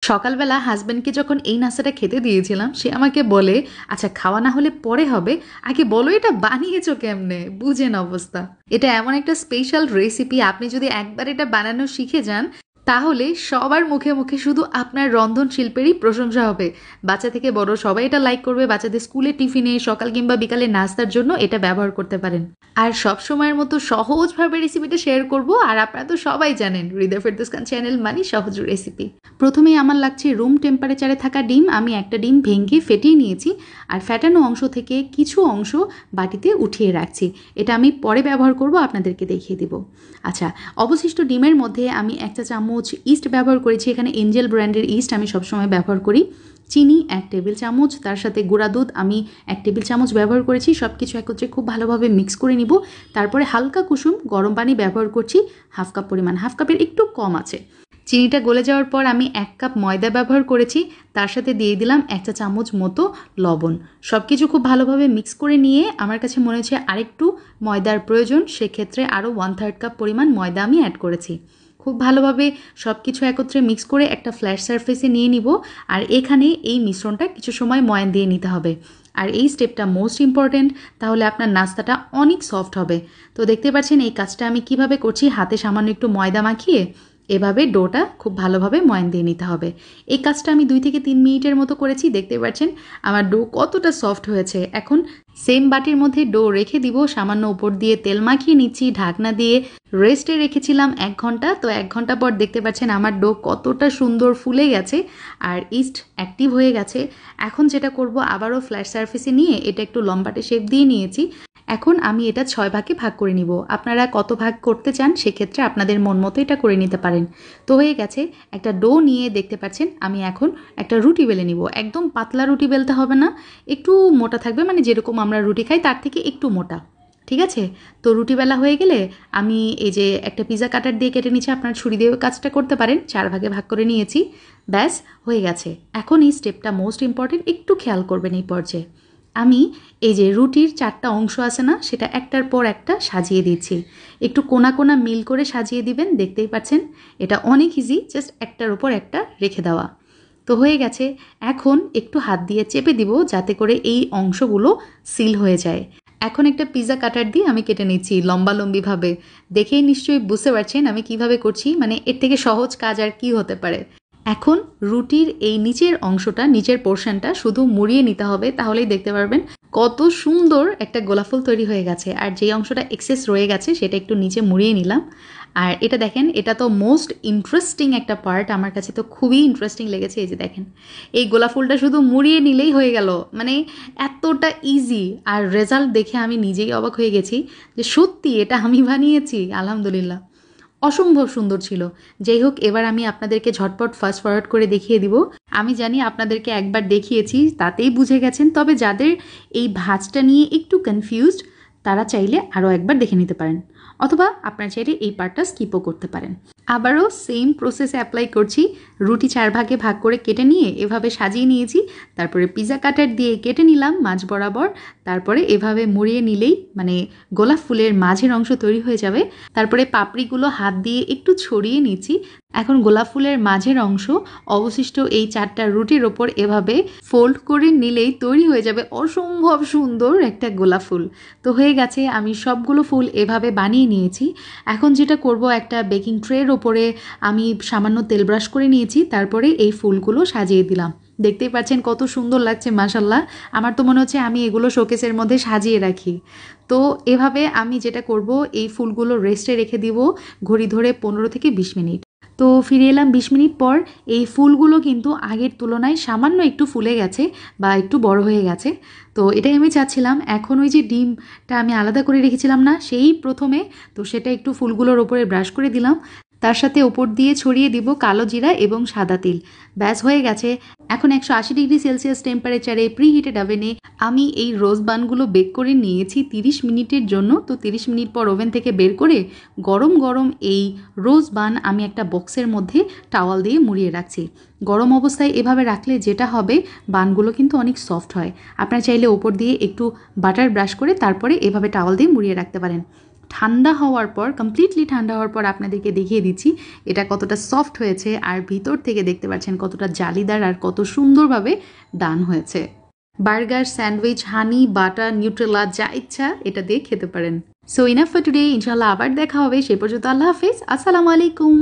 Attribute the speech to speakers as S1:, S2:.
S1: সকালবেলা হাজব্যান্ডকে যখন এই নাস্তাটা খেতে দিয়েছিলাম, সে আমাকে বলে, আচ্ছা খাওয়া না হলে পরে হবে, আগে বলো এটা বানিয়েছো কেমনে, বুঝেন অবস্থা। এটা এমন একটা স্পেশাল রেসিপি, আপনি যদি একবার এটা বানানো শিখে যান তাহলে সবার মুখে মুখে শুধু আপনার রন্ধন শিল্পেরই প্রশংসা হবে। বাচ্চা থেকে বড় সবাই এটা লাইক করবে। বাচ্চাদের স্কুলে টিফিনে, সকাল কিংবা বিকালে নাস্তার জন্য এটা ব্যবহার করতে পারেন। আর সব সময়ের মতো সহজভাবে রেসিপিটা শেয়ার করব। আর আপনারা তো সবাই জানেন হৃদয় ফেরদৌস খান চ্যানেল মানে সহজ রেসিপি। প্রথমেই আমার লাগছে রুম টেম্পারেচারে থাকা ডিম। আমি একটা ডিম ভেঙে ফেটিয়ে নিয়েছি, আর ফ্যাটানো অংশ থেকে কিছু অংশ বাটিতে উঠিয়ে রাখছি। এটা আমি পরে ব্যবহার করব, আপনাদেরকে দেখিয়ে দিব। আচ্ছা, অবশিষ্ট ডিমের মধ্যে আমি 1 চা চামচ ইস্ট ব্যবহার করেছি। এখানে এঞ্জেল ব্র্যান্ডের ইস্ট আমি সবসময় ব্যবহার করি। চিনি 1 টেবিল চামচ, তার সাথে গুঁড়া দুধ আমি 1 টেবিল চামচ ব্যবহার করেছি। সব কিছু একত্রে খুব ভালোভাবে মিক্স করে নিব। তারপরে হালকা কুসুম গরম পানি ব্যবহার করছি, হাফ কাপ পরিমাণ, হাফ কাপের একটু কম আছে। চিনিটা গলে যাওয়ার পর আমি 1 কাপ ময়দা ব্যবহার করেছি, তার সাথে দিয়ে দিলাম 1 চা চামচ মতো লবণ। সব কিছু খুব ভালোভাবে মিক্স করে নিয়ে আমার কাছে মনে হচ্ছে আরেকটু ময়দার প্রয়োজন, সেক্ষেত্রে আরও 1/3 কাপ পরিমাণ ময়দা আমি অ্যাড করেছি। খুব ভালোভাবে সব কিছু একত্রে মিক্স করে একটা ফ্ল্যাট সারফেসে নিয়ে নিব। আর এখানে এই মিশ্রণটা কিছু সময় ময়ান দিয়ে নিতে হবে। আর এই স্টেপটা মোস্ট ইম্পর্ট্যান্ট, তাহলে আপনার নাস্তাটা অনেক সফট হবে। তো দেখতে পাচ্ছেন এই কাজটা আমি কিভাবে করছি। হাতে সামান্য একটু ময়দা মাখিয়ে এভাবে ডোটা খুব ভালোভাবে ময়ান দিয়ে নিতে হবে। এই কাজটা আমি 2 থেকে 3 মিনিটের মতো করেছি। দেখতে পাচ্ছেন আমার ডো কতটা সফট হয়েছে। এখন সেম বাটির মধ্যে ডো রেখে দিব, সামান্য উপর দিয়ে তেল মাখিয়ে নিচ্ছি, ঢাকনা দিয়ে রেস্টে রেখেছিলাম 1 ঘন্টা। তো 1 ঘন্টা পর দেখতে পাচ্ছেন আমার ডো কতটা সুন্দর ফুলে গেছে আর ইস্ট অ্যাক্টিভ হয়ে গেছে। এখন যেটা করব, আবারও ফ্ল্যাট সারফেসে নিয়ে এটা একটু লম্বাটে শেপ দিয়ে নিয়েছি। এখন আমি এটা 6 ভাগে ভাগ করে নিব। আপনারা কত ভাগ করতে চান সেক্ষেত্রে আপনাদের মন মতো এটা করে নিতে পারেন। তো হয়ে গেছে, একটা ডো নিয়ে দেখতে পাচ্ছেন আমি এখন একটা রুটি বেলে নিব। একদম পাতলা রুটি বেলতে হবে না, একটু মোটা থাকবে, মানে যেরকম আমরা রুটি খাই তার থেকে একটু মোটা, ঠিক আছে? তো রুটি বেলা হয়ে গেলে আমি এই যে একটা পিজা কাটার দিয়ে কেটে নিচ্ছি, আপনার ছুরি দিয়েও কাজটা করতে পারেন। 4 ভাগে ভাগ করে নিয়েছি, ব্যাস হয়ে গেছে। এখন এই স্টেপটা মোস্ট ইম্পর্টেন্ট, একটু খেয়াল করবেন এই পর্যায়ে। আমি এই যে রুটির 4টা অংশ আছে না, সেটা একটার পর একটা সাজিয়ে দিচ্ছি। একটু কোনা কোনা মিল করে সাজিয়ে দিবেন, দেখতেই পাচ্ছেন এটা অনেক ইজি, জাস্ট একটার উপর একটা রেখে দেওয়া। তো হয়ে গেছে। এখন একটু হাত দিয়ে চেপে দিব যাতে করে এই অংশগুলো সিল হয়ে যায়। এখন একটা পিজা কাটার দিয়ে আমি কেটে নিচ্ছি লম্বালম্বিভাবে। দেখেই নিশ্চয়ই বুঝতে পারছেন আমি কিভাবে করছি, মানে এর থেকে সহজ কাজ আর কি হতে পারে। এখন রুটির এই নিচের অংশটা, নিচের পোর্শনটা শুধু মুড়িয়ে নিতে হবে, তাহলেই দেখতে পারবেন কত সুন্দর একটা গোলাপ ফুল তৈরি হয়ে গেছে। আর যে অংশটা এক্সেস রয়ে গেছে সেটা একটু নিচে মুড়িয়ে নিলাম। আর এটা দেখেন, এটা তো মোস্ট ইন্টারেস্টিং একটা পার্ট, আমার কাছে তো খুবই ইন্টারেস্টিং লেগেছে। এই যে দেখেন, এই গোলাপ ফুলটা শুধু মুড়িয়ে নিলেই হয়ে গেল, মানে এতটা ইজি। আর রেজাল্ট দেখে আমি নিজেই অবাক হয়ে গেছি যে সত্যি এটা আমি বানিয়েছি। আলহামদুলিল্লাহ, অসম্ভব সুন্দর ছিল। যাই হোক, এবার আমি আপনাদেরকে ঝটপট ফাস্ট ফরওয়ার্ড করে দেখিয়ে দিব। আমি জানি আপনাদেরকে একবার দেখিয়েছি তাতেই বুঝে গেছেন, তবে যাদের এই ভাঁজটা নিয়ে একটু কনফিউজড তারা চাইলে আরও একবার দেখে নিতে পারেন, অথবা আপনারা চাইলে এই পার্টটা স্কিপও করতে পারেন। আবারও সেম প্রসেসে অ্যাপ্লাই করছি। রুটি 4 ভাগে ভাগ করে কেটে নিয়ে এভাবে সাজিয়ে নিয়েছি, তারপরে পিজা কাটার দিয়ে কেটে নিলাম মাঝ বরাবর। তারপরে এভাবে মুড়িয়ে নিলেই মানে গোলাপ ফুলের মাঝের অংশ তৈরি হয়ে যাবে। তারপরে পাপড়িগুলো হাত দিয়ে একটু ছড়িয়ে নিচ্ছি। এখন গোলাপ ফুলের মাঝের অংশ অবশিষ্ট এই 4টা রুটির ওপর এভাবে ফোল্ড করে নিলেই তৈরি হয়ে যাবে অসম্ভব সুন্দর একটা গোলাপ ফুল। তো হয়ে গেছে, আমি সবগুলো ফুল এভাবে বানিয়ে নিয়েছি। এখন যেটা করব, একটা বেকিং ট্রের ওপরে আমি সামান্য তেল ব্রাশ করে নিয়েছি, তারপরে এই ফুলগুলো সাজিয়ে দিলাম। দেখতেই পাচ্ছেন কত সুন্দর লাগছে মাশাল্লাহ। আমার তো মনে হচ্ছে আমি এগুলো শোকেসের মধ্যে সাজিয়ে রাখি। তো এভাবে আমি যেটা করব, এই ফুলগুলো রেস্টে রেখে দিব ঘড়ি ধরে 15 থেকে 20 মিনিট। তো ফিরে এলাম 20 মিনিট পর। এই ফুলগুলো কিন্তু আগের তুলনায় সামান্য একটু ফুলে গেছে বা একটু বড় হয়ে গেছে। তো এটাই আমি চাচ্ছিলাম। এখন ওই যে ডিমটা আমি আলাদা করে রেখেছিলাম না সেই প্রথমে, তো সেটা একটু ফুলগুলোর ওপরে ব্রাশ করে দিলাম। তার সাথে ওপর দিয়ে ছড়িয়ে দিব কালো জিরা এবং সাদা তিল। ব্যাস হয়ে গেছে। এখন 180 ডিগ্রি সেলসিয়াস টেম্পারেচারে প্রিহিটেড ওভেনে আমি এই রোজ বানগুলো বেক করে নিয়েছি 30 মিনিটের জন্য। তো 30 মিনিট পর ওভেন থেকে বের করে গরম গরম এই রোজ বান আমি একটা বক্সের মধ্যে টাওয়াল দিয়ে মুড়িয়ে রাখছি। গরম অবস্থায় এভাবে রাখলে যেটা হবে, বানগুলো কিন্তু অনেক সফট হয়। আপনারা চাইলে ওপর দিয়ে একটু বাটার ব্রাশ করে তারপরে এভাবে টাওয়াল দিয়ে মুড়িয়ে রাখতে পারেন। ঠান্ডা হওয়ার পর, কমপ্লিটলি ঠান্ডা হওয়ার পর আপনাদেরকে দেখিয়ে দিচ্ছি এটা কতটা সফট হয়েছে, আর ভিতর থেকে দেখতে পাচ্ছেন কতটা জালিদার আর কত সুন্দরভাবে ডান হয়েছে। বার্গার, স্যান্ডউইচ, হানি, বাটার, নিউট্রেলা যা ইচ্ছা এটা দিয়ে খেতে পারেন। সো ইনাফ ফর টুডে, ইনশাল্লাহ আবার দেখা হবে। সে পর্যন্ত আল্লাহ হাফিজ, আসসালামু আলাইকুম।